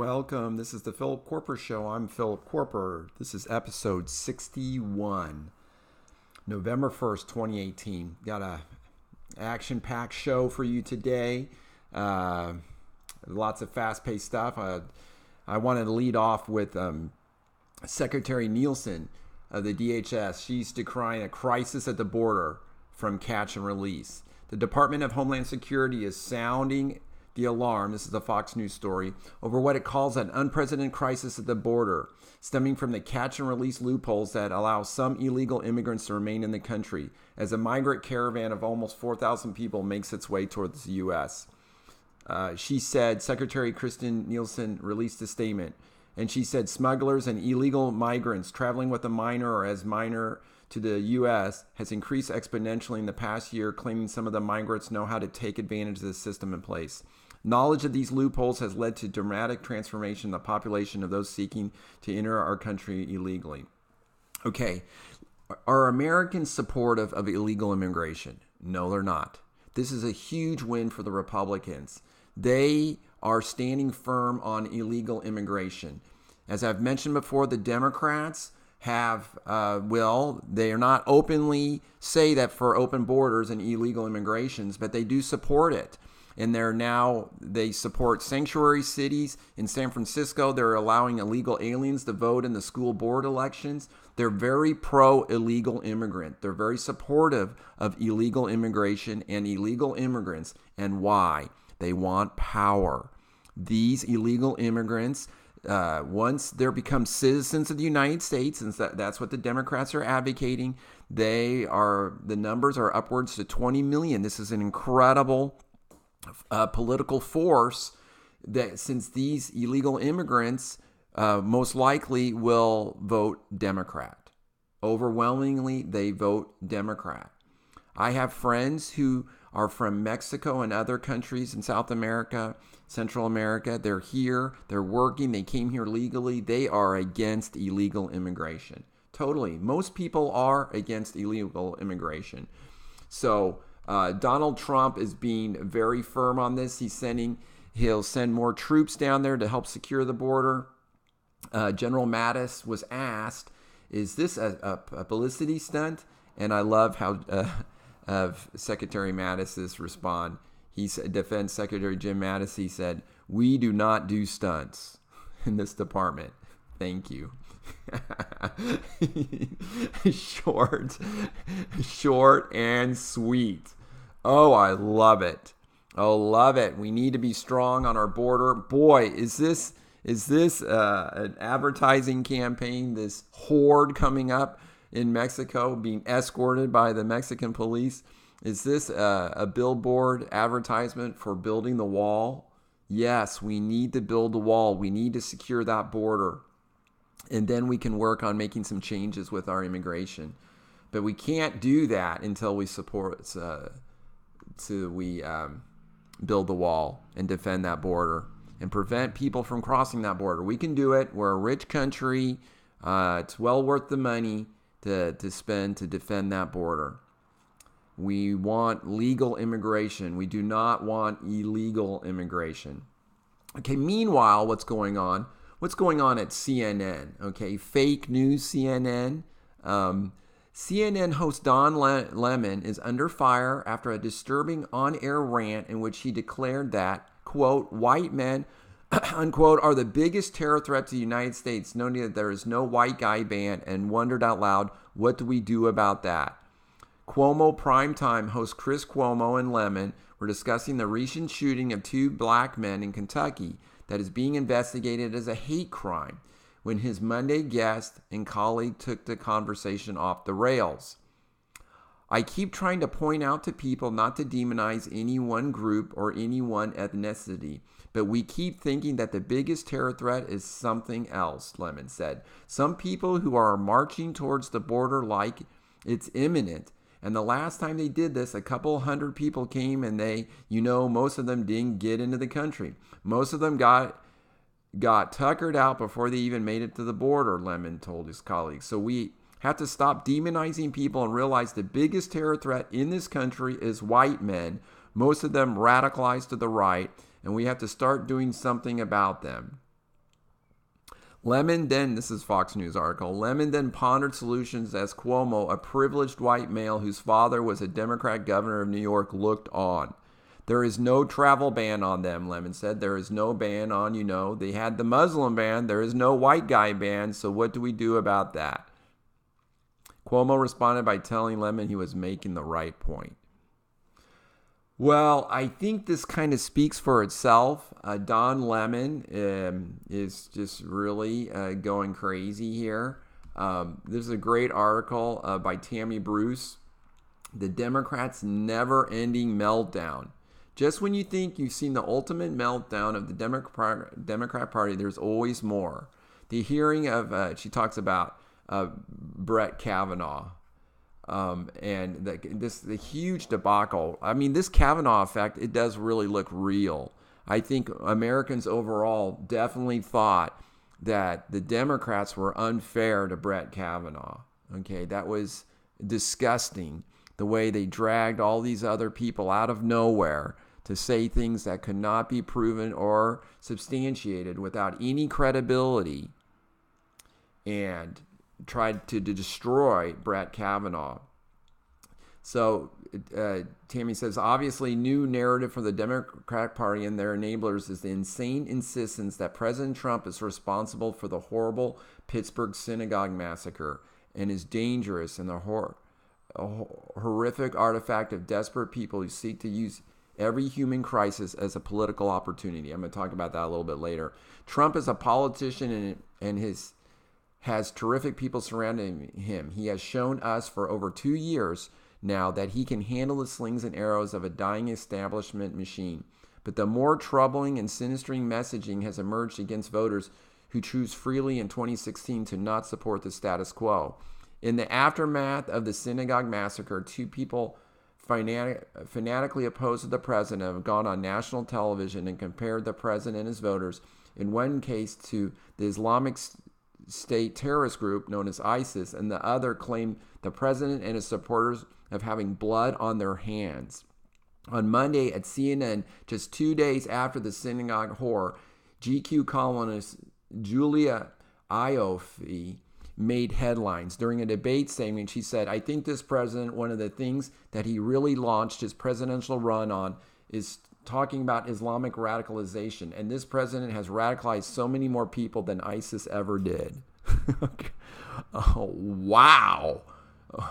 welcome. This is the Philip Koerper Show. I'm Philip Koerper. This is episode 61, November 1st, 2018. Got a action-packed show for you today. Lots of fast-paced stuff. I wanted to lead off with Secretary Nielsen of the DHS. She's decrying a crisis at the border from catch and release. The Department of Homeland Security is sounding the alarm, this is a Fox News story, over what it calls an unprecedented crisis at the border, stemming from the catch and release loopholes that allow some illegal immigrants to remain in the country as a migrant caravan of almost 4,000 people makes its way towards the U.S. She said, Secretary Kristen Nielsen released a statement, and she said smugglers and illegal migrants traveling with a minor or as minor to the U.S. has increased exponentially in the past year, claiming some of the migrants know how to take advantage of the system in place. Knowledge of these loopholes has led to dramatic transformation in the population of those seeking to enter our country illegally. Okay, are Americans supportive of illegal immigration? No, they're not. This is a huge win for the Republicans. They are standing firm on illegal immigration. As I've mentioned before, the Democrats have, they are not openly say that for open borders and illegal immigrations, but they do support it. And they support sanctuary cities. In San Francisco, they're allowing illegal aliens to vote in the school board elections. They're very pro-illegal immigrant. They're very supportive of illegal immigration and illegal immigrants. And why? They want power. These illegal immigrants, once they become citizens of the United States, and that's what the Democrats are advocating, the numbers are upwards to 20 million. This is an incredible political force that, since these illegal immigrants most likely will vote Democrat. Overwhelmingly, they vote Democrat. I have friends who are from Mexico and other countries in South America, Central America. They're here, they're working, they came here legally. They are against illegal immigration. Totally. Most people are against illegal immigration. So Donald Trump is being very firm on this. He'll send more troops down there to help secure the border. General Mattis was asked, is this a publicity stunt? And I love how Secretary Mattis's respond. Defense Secretary Jim Mattis, he said, "We do not do stunts in this department. Thank you." Short and sweet. Oh, I love it. Oh, love it. We need to be strong on our border. Boy, is this an advertising campaign? This horde coming up in Mexico, being escorted by the Mexican police. Is this a billboard advertisement for building the wall? Yes, we need to build the wall. We need to secure that border. And then we can work on making some changes with our immigration. But we can't do that until we build the wall and defend that border and prevent people from crossing that border. We can do it. We're a rich country. It's well worth the money to spend to defend that border. We want legal immigration. We do not want illegal immigration. Okay, meanwhile, what's going on? What's going on at CNN? Okay, fake news CNN. CNN host Don Lemon is under fire after a disturbing on-air rant in which he declared that, quote, white men, unquote, are the biggest terror threat to the United States, noting that there is no white guy banned, and wondered out loud, what do we do about that? Cuomo primetime host Chris Cuomo and Lemon were discussing the recent shooting of two black men in Kentucky that is being investigated as a hate crime when his Monday guest and colleague took the conversation off the rails. I keep trying to point out to people not to demonize any one group or any one ethnicity, but we keep thinking that the biggest terror threat is something else, Lemon said. Some people who are marching towards the border like it's imminent. And the last time they did this, a couple hundred people came and most of them didn't get into the country. Most of them got tuckered out before they even made it to the border, Lemon told his colleagues. So we have to stop demonizing people and realize the biggest terror threat in this country is white men, most of them radicalized to the right, and we have to start doing something about them. Lemon then, this is Fox News article, Lemon then pondered solutions as Cuomo, a privileged white male whose father was a Democrat governor of New York, looked on. There is no travel ban on them, Lemon said. There is no ban on, they had the Muslim ban. There is no white guy ban. So what do we do about that? Cuomo responded by telling Lemon he was making the right point. Well, I think this kind of speaks for itself. Don Lemon is just really going crazy here. This is a great article by Tammy Bruce. The Democrats' never-ending meltdown. Just when you think you've seen the ultimate meltdown of the Democrat Party, there's always more. The hearing of, she talks about Brett Kavanaugh. And the huge debacle. I mean, this Kavanaugh effect, it does really look real. I think Americans overall definitely thought that the Democrats were unfair to Brett Kavanaugh. Okay, that was disgusting. The way they dragged all these other people out of nowhere to say things that could not be proven or substantiated without any credibility, and tried to destroy Brett Kavanaugh. So Tammy says, obviously, new narrative for the Democratic Party and their enablers is the insane insistence that President Trump is responsible for the horrible Pittsburgh synagogue massacre and is dangerous and a horrific artifact of desperate people who seek to use every human crisis as a political opportunity. I'm going to talk about that a little bit later. Trump is a politician and has terrific people surrounding him. He has shown us for over 2 years now that he can handle the slings and arrows of a dying establishment machine. But the more troubling and sinister messaging has emerged against voters who choose freely in 2016 to not support the status quo. In the aftermath of the synagogue massacre, two people fanatically opposed to the president have gone on national television and compared the president and his voters, in one case to the Islamic State terrorist group known as ISIS, and the other claimed the president and his supporters of having blood on their hands. On Monday at CNN, just 2 days after the synagogue horror, GQ columnist Julia Ioffe made headlines. During a debate segment, she said, I think this president, one of the things that he really launched his presidential run on is talking about Islamic radicalization. And this president has radicalized so many more people than ISIS ever did. Oh, wow.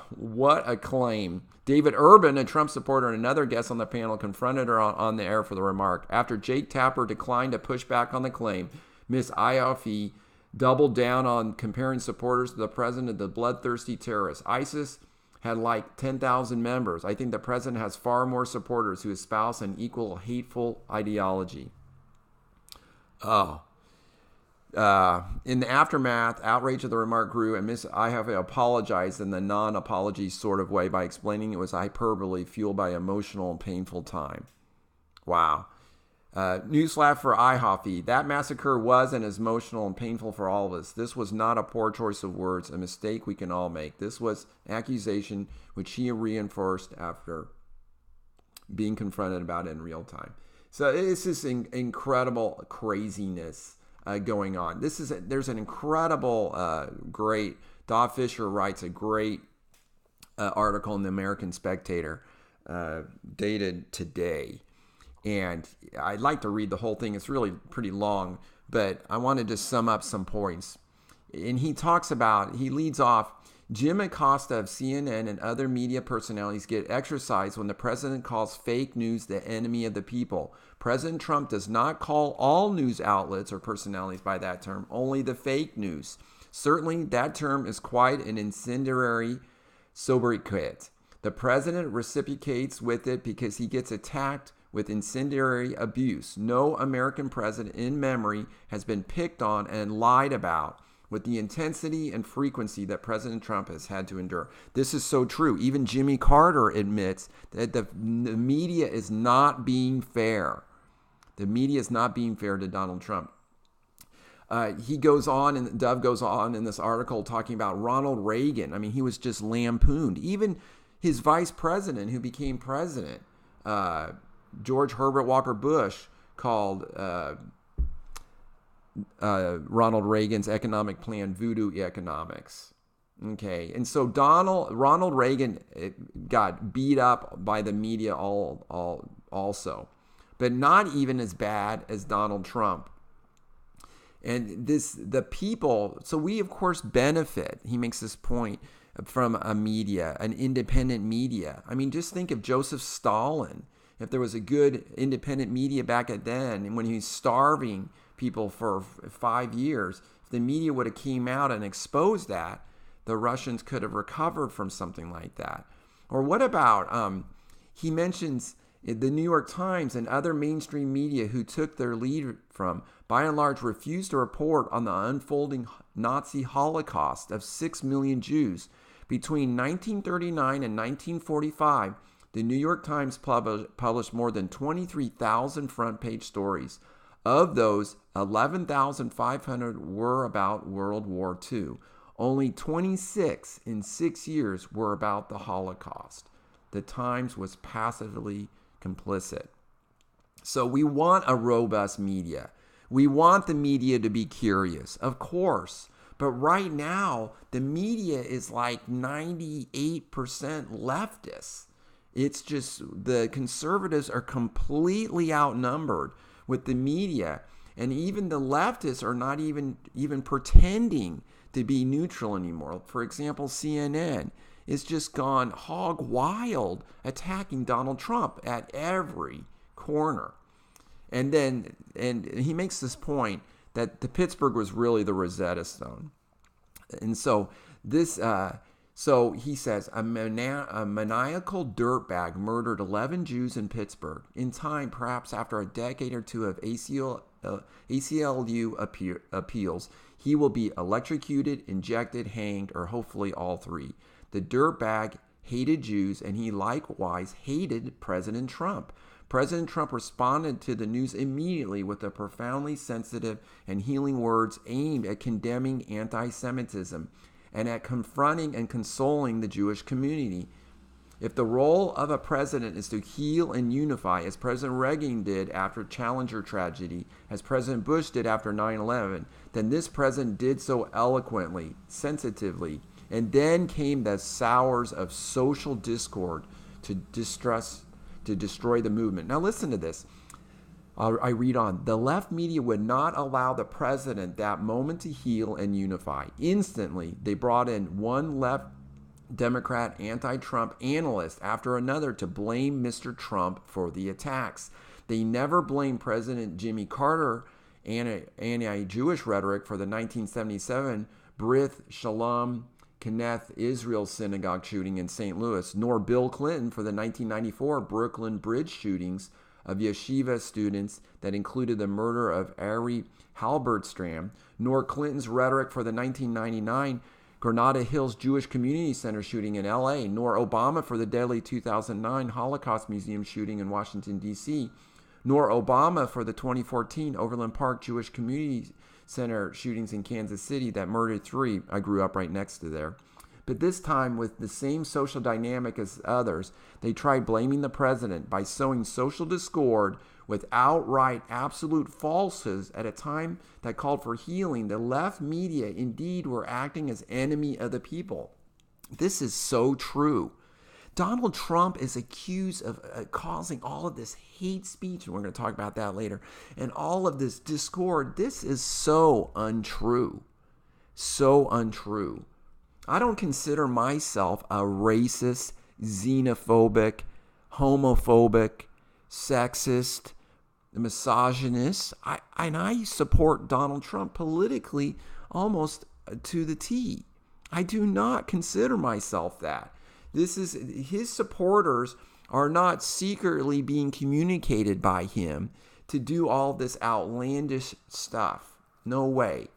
What a claim. David Urban, a Trump supporter and another guest on the panel, confronted her on the air for the remark. After Jake Tapper declined to push back on the claim, Ms. Ioffe doubled down on comparing supporters to the president of the bloodthirsty terrorists. ISIS had like 10,000 members. I think the president has far more supporters who espouse an equal hateful ideology. In the aftermath, outrage of the remark grew, and Ms. Ioffe apologized in the non-apology sort of way by explaining it was hyperbole fueled by emotional and painful time. Wow. Newsflash for Ioffe. That massacre was and is emotional and painful for all of us. This was not a poor choice of words, a mistake we can all make. This was an accusation which he reinforced after being confronted about it in real time. So it's this incredible craziness going on. There's an incredible, great, Dov Fisher writes a great article in the American Spectator dated today. And I'd like to read the whole thing. It's really pretty long, but I want to just sum up some points. And he leads off, Jim Acosta of CNN and other media personalities get exercised when the president calls fake news the enemy of the people. President Trump does not call all news outlets or personalities by that term, only the fake news. Certainly, that term is quite an incendiary sobriquet. The president reciprocates with it because he gets attacked with incendiary abuse. No American president in memory has been picked on and lied about with the intensity and frequency that President Trump has had to endure. This is so true. Even Jimmy Carter admits that the media is not being fair. The media is not being fair to Donald Trump. He goes on, and Dove goes on in this article talking about Ronald Reagan. I mean, he was just lampooned. Even his vice president, who became president, George Herbert Walker Bush, called Ronald Reagan's economic plan, voodoo economics. Okay, and so Ronald Reagan got beat up by the media also, but not even as bad as Donald Trump. And the people, so we of course benefit, he makes this point, from a media, an independent media. I mean, just think of Joseph Stalin. If there was a good independent media back then, and when he was starving people for 5 years, if the media would have came out and exposed that, the Russians could have recovered from something like that. Or what about, he mentions the New York Times and other mainstream media who took their lead from, by and large, refused to report on the unfolding Nazi Holocaust of 6 million Jews. Between 1939 and 1945, the New York Times published more than 23,000 front-page stories. Of those, 11,500 were about World War II. Only 26 in 6 years were about the Holocaust. The Times was passively complicit. So we want a robust media. We want the media to be curious, of course. But right now, the media is like 98% leftist. It's just the conservatives are completely outnumbered with the media. And even the leftists are not even pretending to be neutral anymore. For example, CNN is just gone hog wild attacking Donald Trump at every corner. And he makes this point that the Pittsburgh was really the Rosetta Stone. And so so he says, a maniacal dirtbag murdered 11 Jews in Pittsburgh. In time, perhaps after a decade or two of ACLU appeals, he will be electrocuted, injected, hanged, or hopefully all three. The dirtbag hated Jews, and he likewise hated President Trump. President Trump responded to the news immediately with the profoundly sensitive and healing words aimed at condemning anti-Semitism and at confronting and consoling the Jewish community. If the role of a president is to heal and unify, as President Reagan did after Challenger tragedy, as President Bush did after 9/11, then this president did so eloquently, sensitively, and then came the sours of social discord to destroy the movement. Now listen to this. I read on. The left media would not allow the president that moment to heal and unify. Instantly, they brought in one left Democrat anti-Trump analyst after another to blame Mr. Trump for the attacks. They never blamed President Jimmy Carter anti-Jewish rhetoric for the 1977 Brit Shalom Kenneth Israel synagogue shooting in St. Louis, nor Bill Clinton for the 1994 Brooklyn Bridge shootings of yeshiva students that included the murder of Ari Halberstram, nor Clinton's rhetoric for the 1999 Granada Hills Jewish Community Center shooting in LA, nor Obama for the deadly 2009 Holocaust Museum shooting in Washington, D.C., nor Obama for the 2014 Overland Park Jewish Community Center shootings in Kansas City that murdered 3. I grew up right next to there. But this time, with the same social dynamic as others, they tried blaming the president by sowing social discord with outright absolute falsehoods at a time that called for healing. The left media indeed were acting as enemy of the people. This is so true. Donald Trump is accused of causing all of this hate speech, and we're going to talk about that later, and all of this discord. This is so untrue. So untrue. I don't consider myself a racist, xenophobic, homophobic, sexist, misogynist. I support Donald Trump politically almost to the T. I do not consider myself that. His supporters are not secretly being communicated by him to do all this outlandish stuff. No way.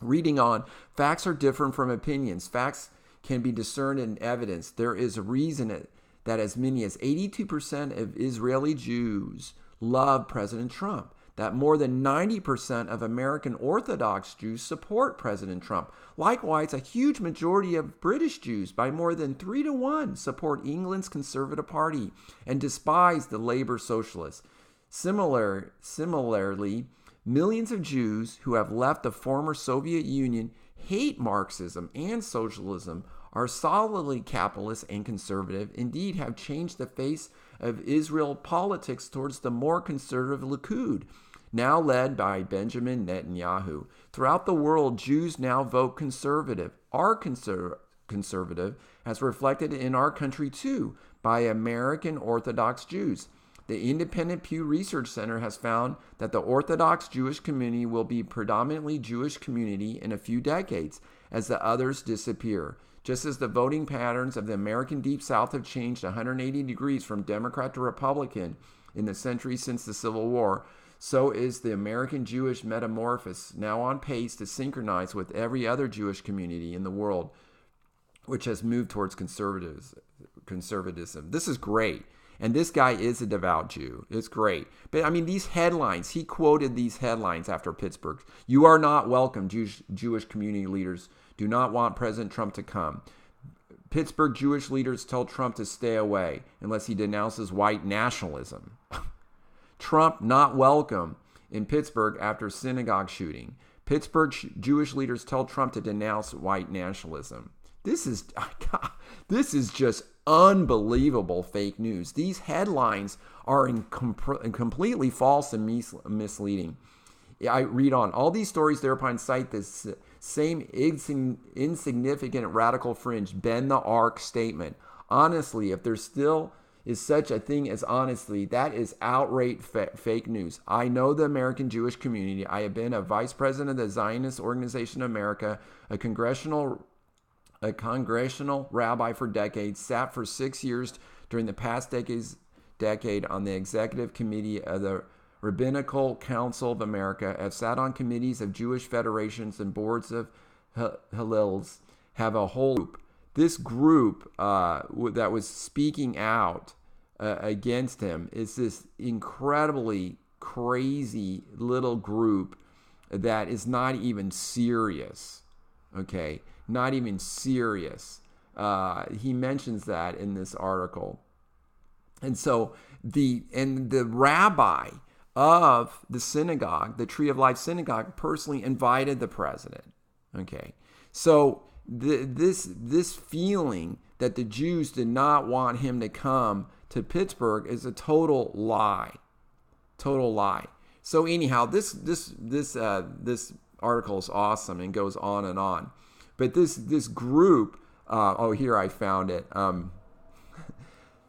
Reading on, facts are different from opinions. Facts can be discerned in evidence. There is a reason that as many as 82% of Israeli Jews love President Trump, that more than 90% of American Orthodox Jews support President Trump. Likewise, a huge majority of British Jews, by more than 3-1, support England's Conservative Party and despise the Labour Socialists. Similarly, Millions of Jews who have left the former Soviet Union hate Marxism and socialism, are solidly capitalist and conservative, indeed have changed the face of Israel politics towards the more conservative Likud, now led by Benjamin Netanyahu. Throughout the world, Jews now vote conservative, are conservative, as reflected in our country too, by American Orthodox Jews. The Independent Pew Research Center has found that the Orthodox Jewish community will be predominantly Jewish community in a few decades as the others disappear. Just as the voting patterns of the American Deep South have changed 180 degrees from Democrat to Republican in the century since the Civil War, so is the American Jewish metamorphosis now on pace to synchronize with every other Jewish community in the world, which has moved towards conservatism. This is great. And this guy is a devout Jew. It's great. But I mean, these headlines, he quoted these headlines after Pittsburgh. You are not welcome, Jewish community leaders do not want President Trump to come. Pittsburgh Jewish leaders tell Trump to stay away unless he denounces white nationalism. Trump not welcome in Pittsburgh after synagogue shooting. Pittsburgh Jewish leaders tell Trump to denounce white nationalism. This is just unbelievable fake news. These headlines are completely false and misleading. I read on. All these stories thereupon cite this same insignificant radical fringe, bend the arc statement. Honestly, if there still is such a thing as honesty, that is outright fake news. I know the American Jewish community. I have been a vice president of the Zionist Organization of America, a congressional rabbi for decades, sat for 6 years during the past decade on the executive committee of the Rabbinical Council of America, have sat on committees of Jewish federations and boards of Hillels, have a whole group. This group that was speaking out against him is this incredibly crazy little group that is not even serious, okay? Not even serious. He mentions that in this article. And so the rabbi of the synagogue, the Tree of Life synagogue, personally invited the president. Okay. So this feeling that the Jews did not want him to come to Pittsburgh is a total lie. Total lie. So anyhow, this article is awesome and goes on and on. But this group, here I found it.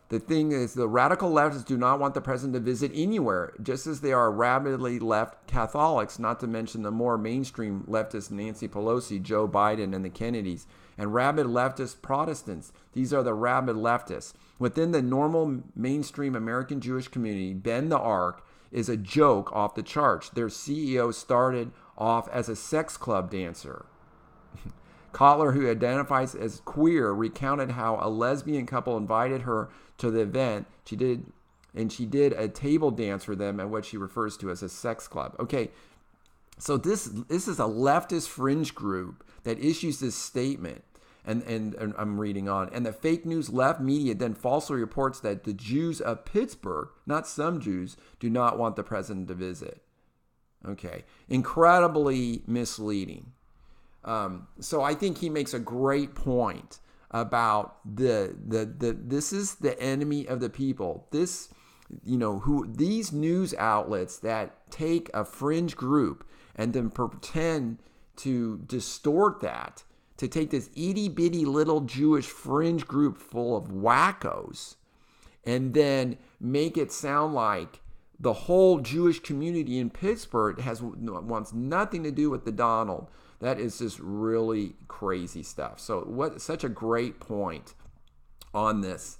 The thing is, the radical leftists do not want the president to visit anywhere, just as they are rabidly left Catholics, not to mention the more mainstream leftists Nancy Pelosi, Joe Biden, and the Kennedys, and rabid leftist Protestants. These are the rabid leftists. Within the normal mainstream American Jewish community, Bend the Arc is a joke off the charts. Their CEO started off as a sex club dancer. Kotler, who identifies as queer, recounted how a lesbian couple invited her to the event. She did a table dance for them at what she refers to as a sex club. Okay, so this is a leftist fringe group that issues this statement, and I'm reading on. And the fake news left media then falsely reports that the Jews of Pittsburgh, not some Jews, do not want the president to visit. Okay, incredibly misleading. So I think he makes a great point about this is the enemy of the people. This, these news outlets that take a fringe group and then pretend to distort that, to take this itty bitty little Jewish fringe group full of wackos and then make it sound like the whole Jewish community in Pittsburgh wants nothing to do with the Donald. That is just really crazy stuff. So such a great point on this.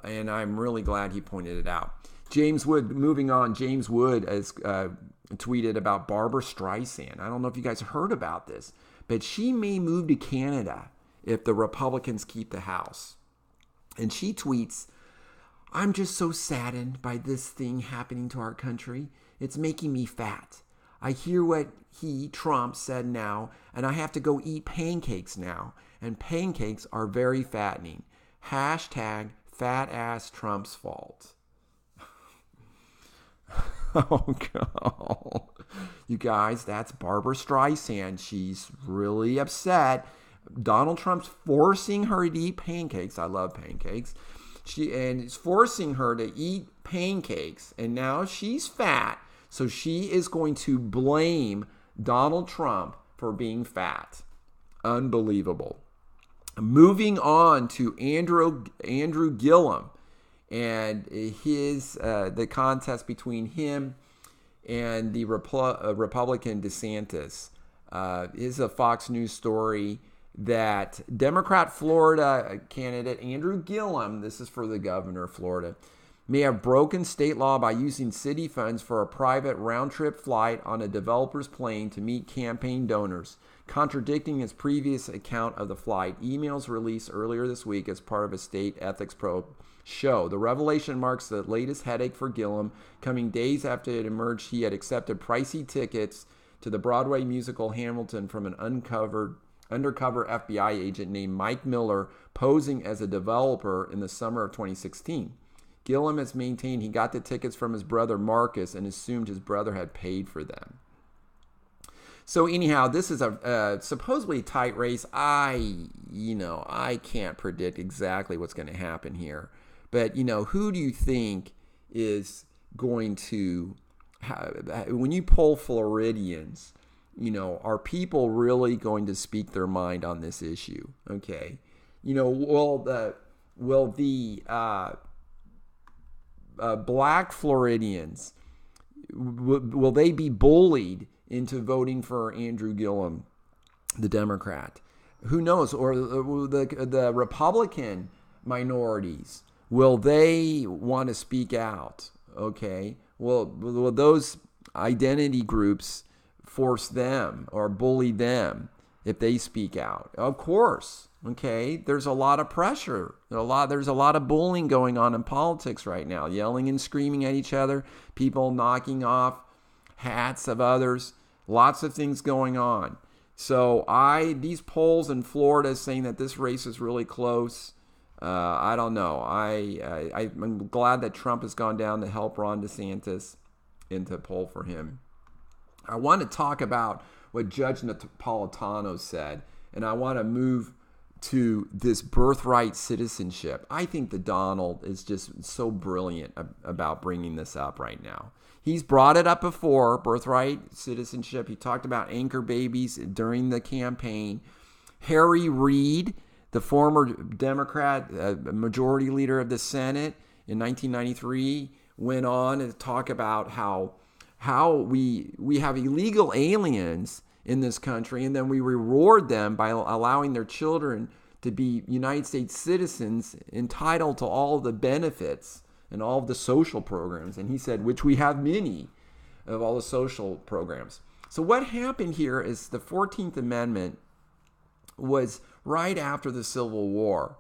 And I'm really glad he pointed it out. James Wood, moving on, James Wood has tweeted about Barbara Streisand. I don't know if you guys heard about this, but she may move to Canada if the Republicans keep the House. And she tweets, "I'm just so saddened by this thing happening to our country. It's making me fat. I hear what Trump said now, and I have to go eat pancakes now. And pancakes are very fattening. Hashtag fat ass Trump's fault." Oh, God. You guys, that's Barbara Streisand. She's really upset. Donald Trump's forcing her to eat pancakes. I love pancakes. It's forcing her to eat pancakes. And now she's fat. So she is going to blame Donald Trump for being fat. Unbelievable. Moving on to Andrew Gillum and the contest between him and the Republican DeSantis. Is a Fox News story that Democrat Florida candidate Andrew Gillum, this is for the governor of Florida, may have broken state law by using city funds for a private round-trip flight on a developer's plane to meet campaign donors, contradicting his previous account of the flight. Emails released earlier this week as part of a state ethics probe show. The revelation marks the latest headache for Gillum, coming days after it emerged he had accepted pricey tickets to the Broadway musical Hamilton from an undercover FBI agent named Mike Miller, posing as a developer in the summer of 2016. Gillum has maintained he got the tickets from his brother Marcus and assumed his brother had paid for them. So anyhow, this is a supposedly tight race. I can't predict exactly what's going to happen here. But, who do you think is going to, when you poll Floridians, are people really going to speak their mind on this issue? Okay. Will the black Floridians, will they be bullied into voting for Andrew Gillum, the Democrat? Who knows? Or the Republican minorities, will they want to speak out? Okay. Will those identity groups force them or bully them if they speak out? Of course. Okay, there's a lot of pressure. There's a lot of bullying going on in politics right now, yelling and screaming at each other, people knocking off hats of others, lots of things going on. So these polls in Florida saying that this race is really close. I don't know. I'm glad that Trump has gone down to help Ron DeSantis and to poll for him. I want to talk about what Judge Napolitano said, and I want to move to this birthright citizenship. I think that Donald is just so brilliant about bringing this up right now. He's brought it up before, birthright citizenship. He talked about anchor babies during the campaign. Harry Reid, the former Democrat majority leader of the Senate in 1993, went on to talk about how we have illegal aliens in this country, and then we reward them by allowing their children to be United States citizens entitled to all of the benefits and all of the social programs. And he said, which we have many of all the social programs. So what happened here is the 14th Amendment was right after the Civil War,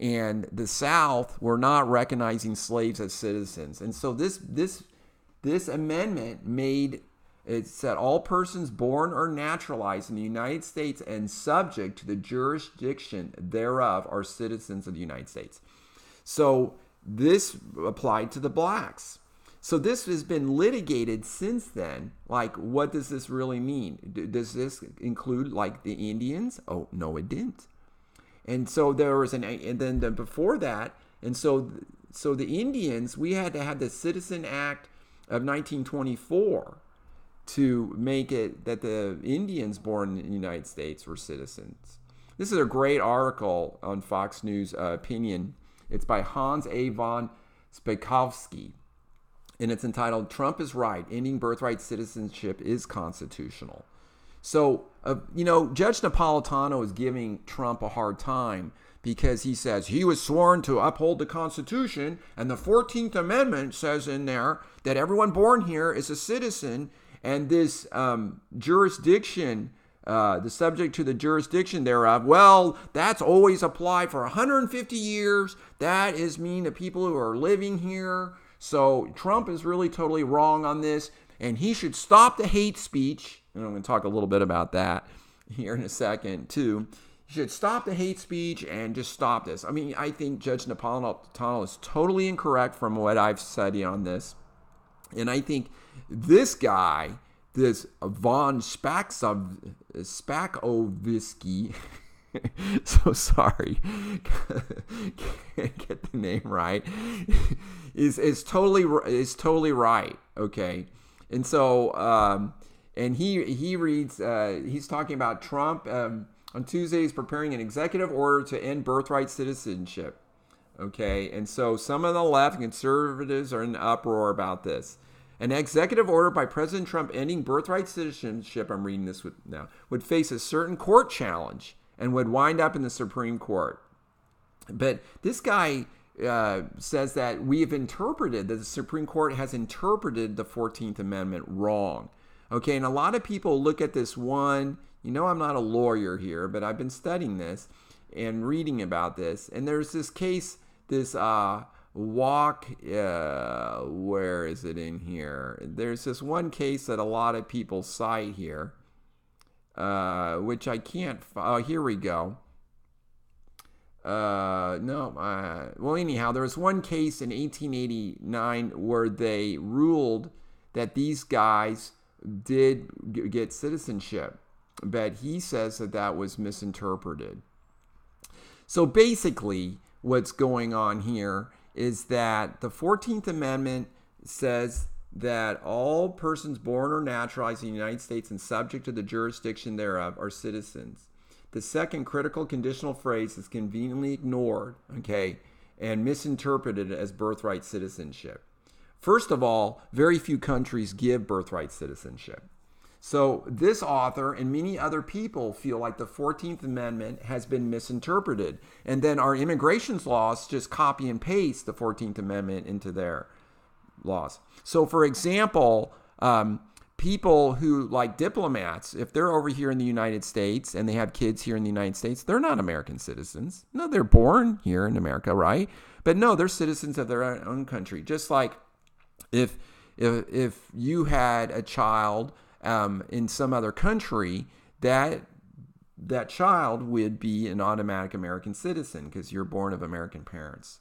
and the South were not recognizing slaves as citizens. And so this amendment it said all persons born or naturalized in the United States and subject to the jurisdiction thereof are citizens of the United States. So this applied to the blacks. So this has been litigated since then. Like, what does this really mean? Does this include like the Indians? Oh, no, it didn't. And so there was and then before that, and so the Indians, we had to have the Citizen Act of 1924 to make it that the Indians born in the United States were citizens. This is a great article on Fox News Opinion. It's by Hans A. von Spakovsky, and it's entitled, Trump is Right, Ending Birthright Citizenship is Constitutional. So, Judge Napolitano is giving Trump a hard time because he says he was sworn to uphold the Constitution, and the 14th Amendment says in there that everyone born here is a citizen, and this jurisdiction, the subject to the jurisdiction thereof, well, that's always applied for 150 years. That is mean to people who are living here. So Trump is really totally wrong on this, and he should stop the hate speech. And I'm going to talk a little bit about that here in a second, too. He should stop the hate speech and just stop this. I mean, I think Judge Napolitano is totally incorrect from what I've studied on this. And I think this guy, this von Spakovsky, so sorry, can't get the name right, is totally right. Okay, and so and he reads, he's talking about Trump on Tuesday is preparing an executive order to end birthright citizenship. Okay, and so some of the left conservatives are in uproar about this. An executive order by President Trump ending birthright citizenship, I'm reading this now, would face a certain court challenge and would wind up in the Supreme Court. But this guy says that that the Supreme Court has interpreted the 14th Amendment wrong. Okay, and a lot of people look at this one, I'm not a lawyer here, but I've been studying this and reading about this. And there's this case, this where is it in here? There's this one case that a lot of people cite here, which I can't. Here we go. Well, anyhow, there was one case in 1889 where they ruled that these guys did get citizenship, but he says that was misinterpreted. So basically, what's going on here is that the 14th Amendment says that all persons born or naturalized in the United States and subject to the jurisdiction thereof are citizens. The second critical conditional phrase is conveniently ignored, okay, and misinterpreted as birthright citizenship. First of all, very few countries give birthright citizenship. So this author and many other people feel like the 14th Amendment has been misinterpreted. And then our immigration laws just copy and paste the 14th Amendment into their laws. So for example, people who, like diplomats, if they're over here in the United States and they have kids here in the United States, they're not American citizens. No, they're born here in America, right? But no, they're citizens of their own country. Just like if you had a child in some other country, that child would be an automatic American citizen because you're born of American parents.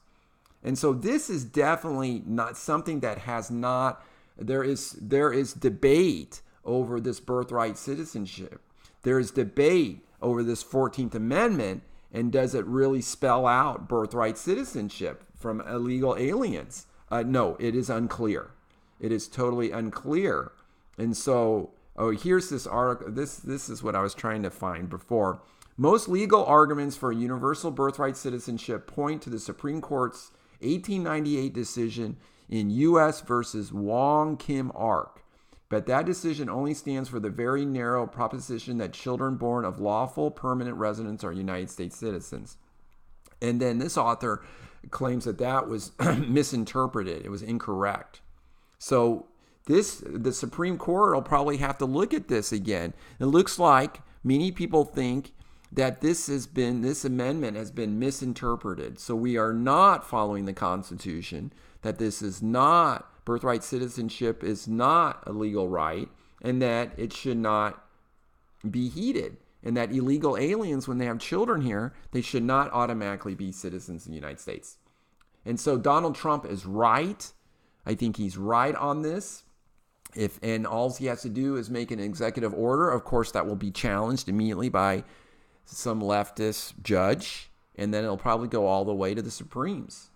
And so this is definitely not something that has not, there is debate over this birthright citizenship. There is debate over this 14th Amendment, and does it really spell out birthright citizenship from illegal aliens? No, it is unclear. It is totally unclear. And so, here's this article. This is what I was trying to find before. Most legal arguments for universal birthright citizenship point to the Supreme Court's 1898 decision in U.S. versus Wong Kim Ark. But that decision only stands for the very narrow proposition that children born of lawful permanent residents are United States citizens. And then this author claims that was misinterpreted. It was incorrect. So the Supreme Court will probably have to look at this again. It looks like many people think that this amendment has been misinterpreted. So we are not following the Constitution, that this is not, birthright citizenship is not a legal right, and that it should not be heeded, and that illegal aliens, when they have children here, they should not automatically be citizens in the United States. And so Donald Trump is right. I think he's right on this. And all he has to do is make an executive order. Of course, that will be challenged immediately by some leftist judge, and then it'll probably go all the way to the Supremes.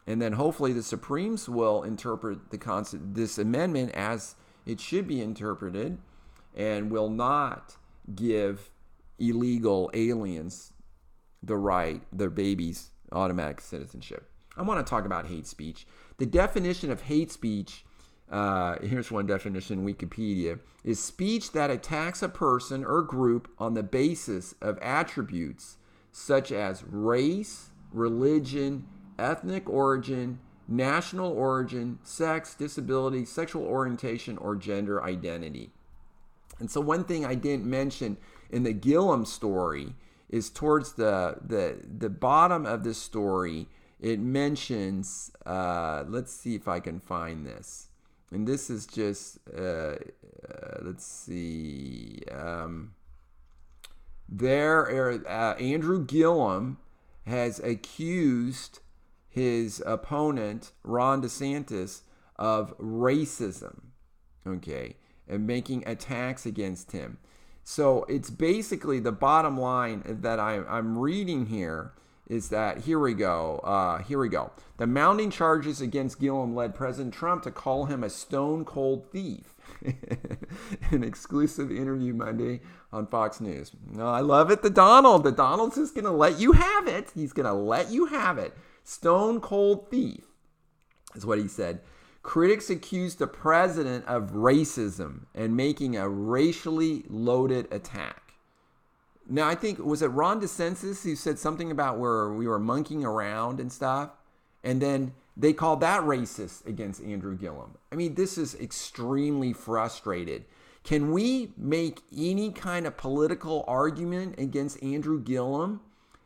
And then hopefully the Supremes will interpret this amendment as it should be interpreted and will not give illegal aliens the right, their babies, automatic citizenship. I want to talk about hate speech. The definition of hate speech, here's one definition in Wikipedia, is speech that attacks a person or group on the basis of attributes such as race, religion, ethnic origin, national origin, sex, disability, sexual orientation, or gender identity. And so one thing I didn't mention in the Gillum story is towards the bottom of this story, it mentions, let's see if I can find this. And this is just, let's see, Andrew Gillum has accused his opponent, Ron DeSantis, of racism, okay, and making attacks against him. So it's basically the bottom line that I'm reading here is that, here we go. The mounting charges against Gillum led President Trump to call him a stone cold thief. An exclusive interview Monday on Fox News. No, I love it. The Donald's just going to let you have it. He's going to let you have it. Stone cold thief is what he said. Critics accused the president of racism and making a racially loaded attack. Now, I think, was it Ron DeSantis who said something about where we were monkeying around and stuff? And then they called that racist against Andrew Gillum. I mean, this is extremely frustrated. Can we make any kind of political argument against Andrew Gillum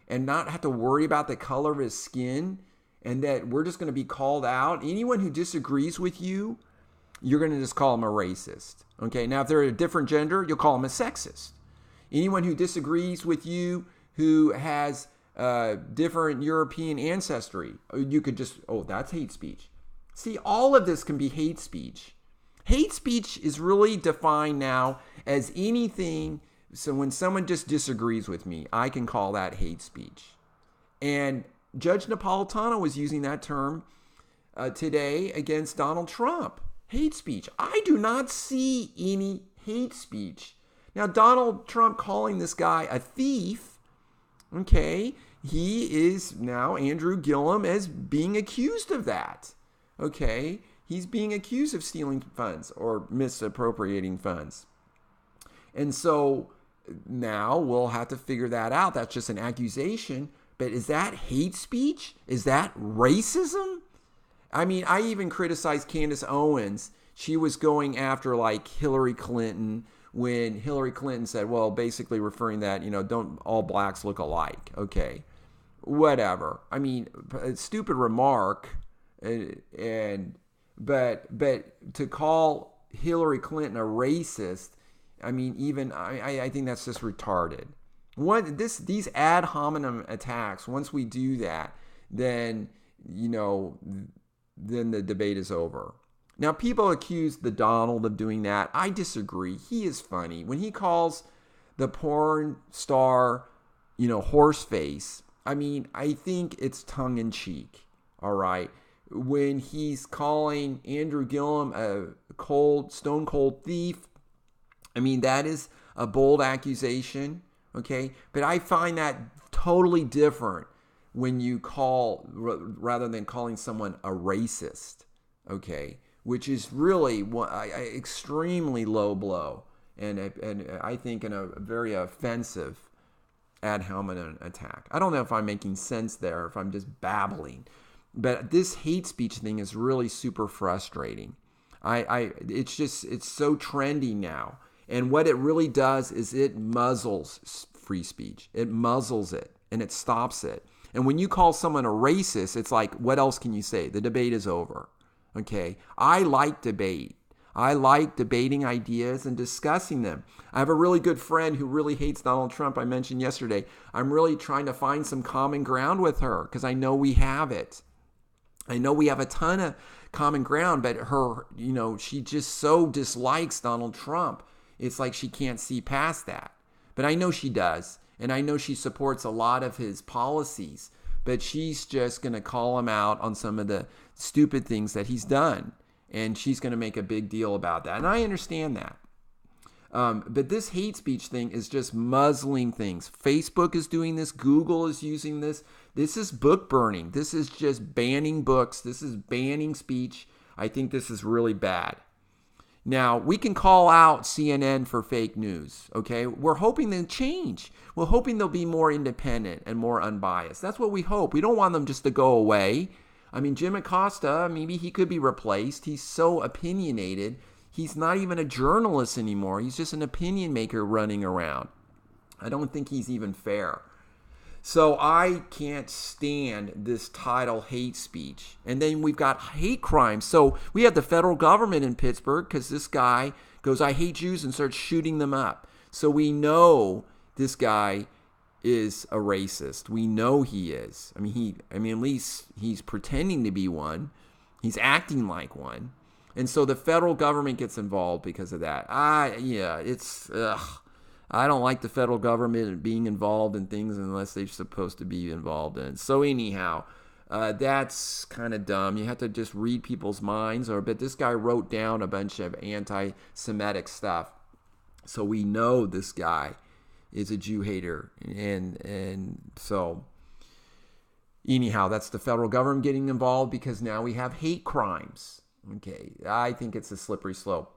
and not have to worry about the color of his skin? And that we're just going to be called out. Anyone who disagrees with you, you're going to just call them a racist. Okay, now if they're a different gender, you'll call them a sexist. Anyone who disagrees with you, who has different European ancestry, you could just, that's hate speech. See, all of this can be hate speech. Hate speech is really defined now as anything. So when someone just disagrees with me, I can call that hate speech. And Judge Napolitano was using that term today against Donald Trump. Hate speech. I do not see any hate speech. Now, Donald Trump calling this guy a thief, okay, he is now Andrew Gillum as being accused of that. Okay, he's being accused of stealing funds or misappropriating funds. And so now we'll have to figure that out. That's just an accusation. But is that hate speech? Is that racism? I mean, I even criticized Candace Owens. She was going after like Hillary Clinton when Hillary Clinton said, well, basically referring that, don't all blacks look alike. Okay, whatever. I mean, a stupid remark. But to call Hillary Clinton a racist, I mean, even I think that's just retarded. These ad hominem attacks, once we do that, then the debate is over. Now, people accuse the Donald of doing that. I disagree. He is funny. When he calls the porn star, horse face, I mean, I think it's tongue in cheek. All right. When he's calling Andrew Gillum a stone cold thief, I mean, that is a bold accusation. Okay, but I find that totally different when you rather than calling someone a racist, okay, which is really extremely low blow and I think a very offensive ad hominem attack. I don't know if I'm making sense there, if I'm just babbling, but this hate speech thing is really super frustrating. It's so trendy now. And what it really does is it muzzles free speech. It muzzles it and it stops it. And when you call someone a racist, it's like, what else can you say? The debate is over. Okay? I like debate. I like debating ideas and discussing them. I have a really good friend who really hates Donald Trump. I mentioned yesterday. I'm really trying to find some common ground with her because I know we have it. I know we have a ton of common ground, but her, she just so dislikes Donald Trump. It's like she can't see past that. But I know she does. And I know she supports a lot of his policies. But she's just going to call him out on some of the stupid things that he's done. And she's going to make a big deal about that. And I understand that. But this hate speech thing is just muzzling things. Facebook is doing this. Google is using this. This is book burning. This is just banning books. This is banning speech. I think this is really bad. Now, we can call out CNN for fake news, okay? We're hoping they'll change. We're hoping they'll be more independent and more unbiased. That's what we hope. We don't want them just to go away. I mean, Jim Acosta, maybe he could be replaced. He's so opinionated. He's not even a journalist anymore. He's just an opinion maker running around. I don't think he's even fair. So I can't stand this title hate speech. And then we've got hate crimes. So we have the federal government in Pittsburgh because this guy goes, I hate Jews, and starts shooting them up. So we know this guy is a racist. We know he is. I mean, at least he's pretending to be one. He's acting like one. And so the federal government gets involved because of that. I don't like the federal government being involved in things unless they're supposed to be involved in. So anyhow, that's kind of dumb. You have to just read people's minds. But this guy wrote down a bunch of anti-Semitic stuff. So we know this guy is a Jew hater. And so anyhow, that's the federal government getting involved because now we have hate crimes. Okay, I think it's a slippery slope.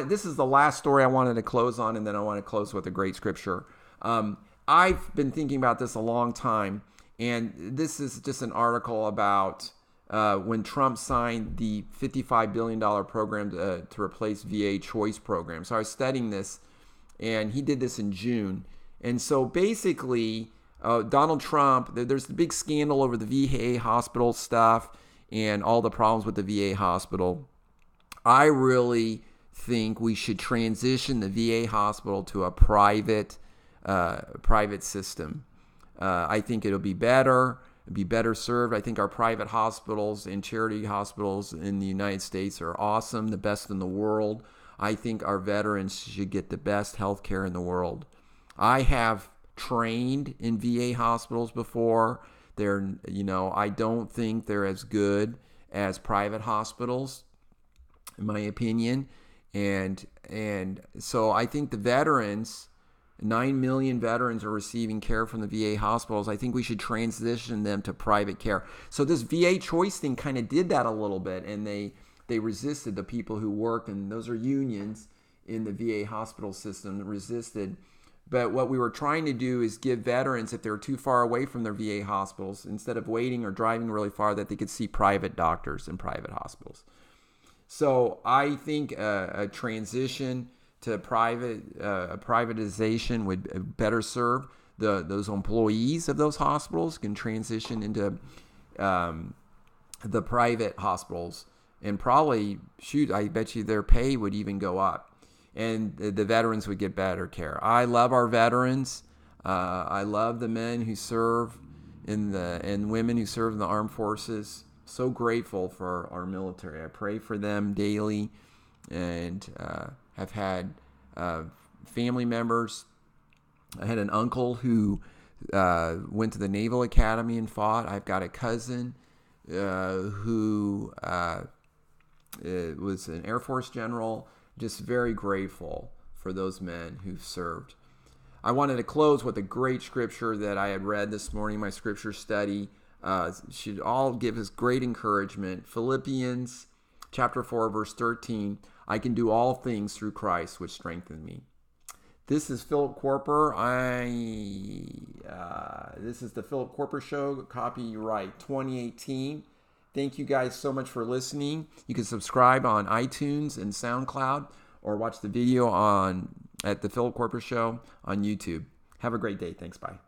This is the last story I wanted to close on, and then I want to close with a great scripture. I've been thinking about this a long time, and this is just an article about when Trump signed the $55 billion program to replace VA choice program. So I was studying this, and he did this in June. And so basically, Donald Trump, there's the big scandal over the VA hospital stuff and all the problems with the VA hospital. I really think we should transition the VA hospital to a private system. I think it'll be better served. I think our private hospitals and charity hospitals in the United States are awesome, the best in the world. I think our veterans should get the best health care in the world. I have trained in VA hospitals before. I don't think they're as good as private hospitals, in my opinion. And so I think the veterans, 9 million veterans are receiving care from the VA hospitals. I think we should transition them to private care. So this VA choice thing kind of did that a little bit, and they resisted the people who worked, and those are unions in the VA hospital system that resisted. But what we were trying to do is give veterans, if they're too far away from their VA hospitals, instead of waiting or driving really far, that they could see private doctors in private hospitals. So I think a transition to privatization would better serve those employees of those hospitals, can transition into the private hospitals, and probably, I bet you their pay would even go up. And the veterans would get better care. I love our veterans. I love the men who serve and women who serve in the armed forces. So grateful for our military. I pray for them daily, and have had family members. I had an uncle who went to the Naval Academy and fought. I've got a cousin who was an Air Force general. Just very grateful for those men who've served. I wanted to close with a great scripture that I had read this morning, my scripture study. Should all give us great encouragement. Philippians chapter 4, verse 13. I can do all things through Christ, which strengthen me. This is Philip Koerper. This is the Philip Koerper Show, copyright 2018. Thank you guys so much for listening. You can subscribe on iTunes and SoundCloud, or watch the video at the Philip Koerper Show on YouTube. Have a great day. Thanks. Bye.